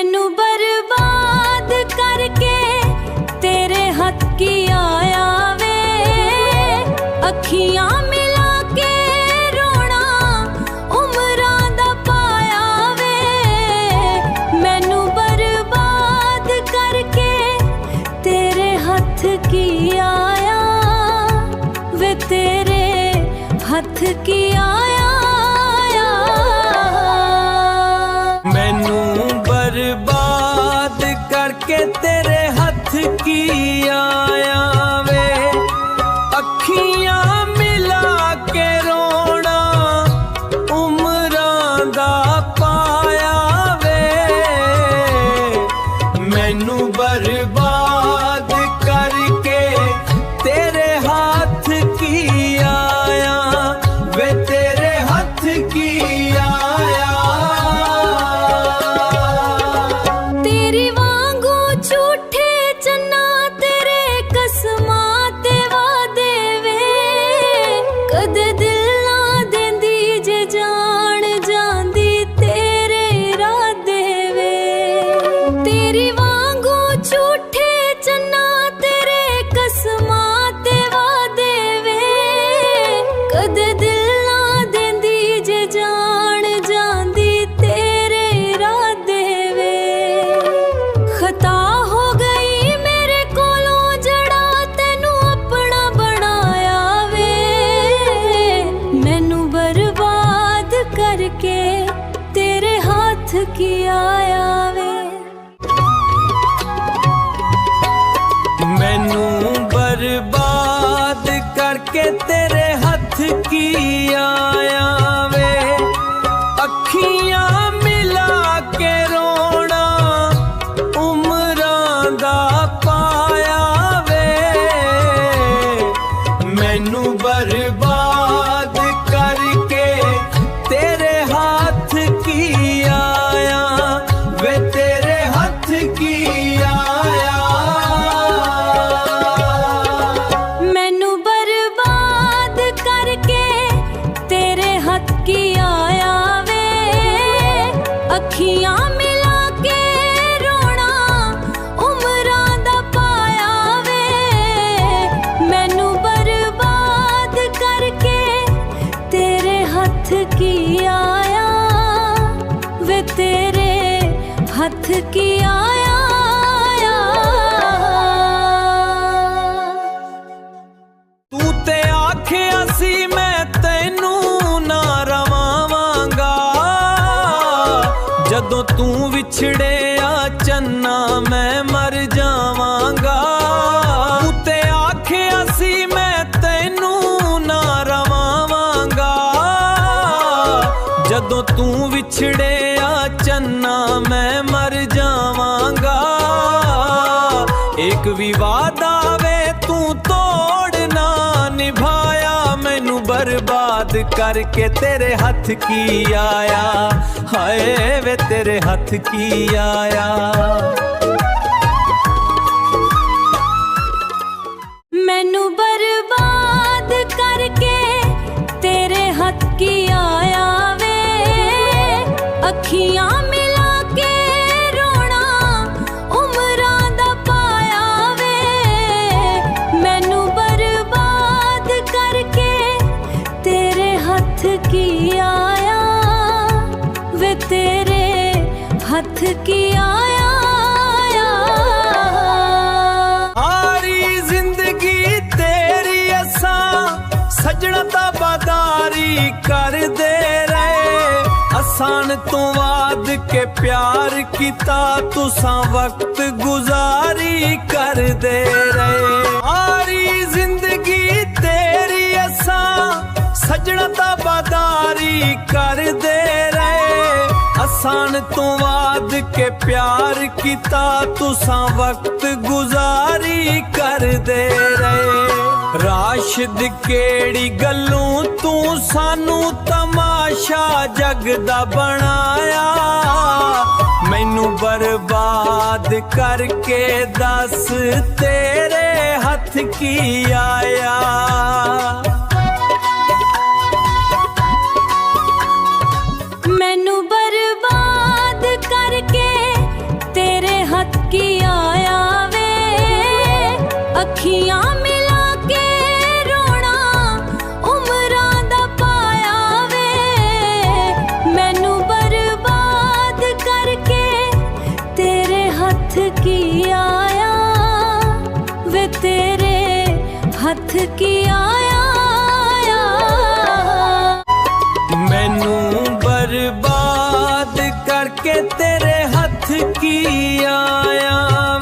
मैनू बर्बाद करके तेरे हथ की आया वे, अखियां मिला के रोना उमरां दा पाया वे। मैनू बर्बाद करके तेरे हथ की आया वे, तेरे हथ की आया। मैनू बर्बाद करके तेरे हथ की आया वे, अखियां मिला के रोना उमरां दा पाया वे। मैनू बर्बाद करके तेरे हथ की आया वे, तेरे हथ की आया। तेरी वांगू झूठे चन्ना तेरे कसमां ते वादे वे, कदे दिल ना देंदी जे जान जांदी तेरे इरादे वे। तेरी वांगू झूठे चन्ना तेरे कसमां ते वादे वे, कदे दिल ना देंदी जे जान जांदी तेरे इरादे वे। खता हो गई मेरे कोलों जड़ा तैनू अपना बनाया वे, मैनू बर्बाद करके तेरे हाथ की आया वे। मैनू बर्बाद करके तेरे हथ की आया वे, अखियां मिला के रोना उमरां दा पाया वे। मैनू बर्बाद करके तेरे हाथ की आया वे, तेरे हथ की आया। मैनू बर्बाद करके तेरे हथ की आया वे, अखियां मिला के रोना उमरां दा पाया वे। मैनू बर्बाद करके तेरे हथ की आया वे, तेरे हथ की आया। तू ते आखिया सी मैं तैनू ना रवावांगा, जदों तू विछड़िया चन्ना मैं मर जावांगा। तू ते आखिया सी मैं तैनू ना रवावांगा, जदों तू विछड़िया चन्ना मैं मर जावांगा। एक भी वादा वे तू तोड़ना निभाया, मैनू बर्बाद करके तेरे हथ की आया, हाय वे तेरे हथ की आया। मैनू बर्बाद करके तेरे हथ की आया वे, अखियां मिला के रोना उमरां दा पाया वे। मैनू बर्बाद करके तेरे हथ की आया वे, तेरे हथ की आया। सारी जिंदगी तेरी असां सजणा ताबादारी करदे रहे, असान तो वाद के प्यार किता तुसां वक्त गुजारी करदे रहे। सारी जिंदगी तेरी असां सजणा ताबादारी करदे रहे, असान तो वाद के प्यार किता तुसां वक्त गुजारी करदे रहे। राशिद केड़ी गल्लों तू सानू तमाशा जग दा बनाया, मैनू बर्बाद करके दस तेरे हथ की आया। ਅੱਖੀਆਂ ਮਿਲਾ ਕੇ ਰੋਣਾ ਉਮਰਾਂ ਦਾ ਪਾਇਆ ਵੇ ਮੈਨੂੰ ਬਰਬਾਦ ਕਰਕੇ ਤੇਰੇ ਹੱਥ ਕੀ ਆਇਆ ਵੇ ਤੇਰੇ ਹੱਥ ਕੀ ਆਇਆ ਮੈਨੂੰ ਬਰਬਾਦ ਕਰਕੇ ਤੇਰੇ ਹੱਥ ਕੀ ਆਇਆ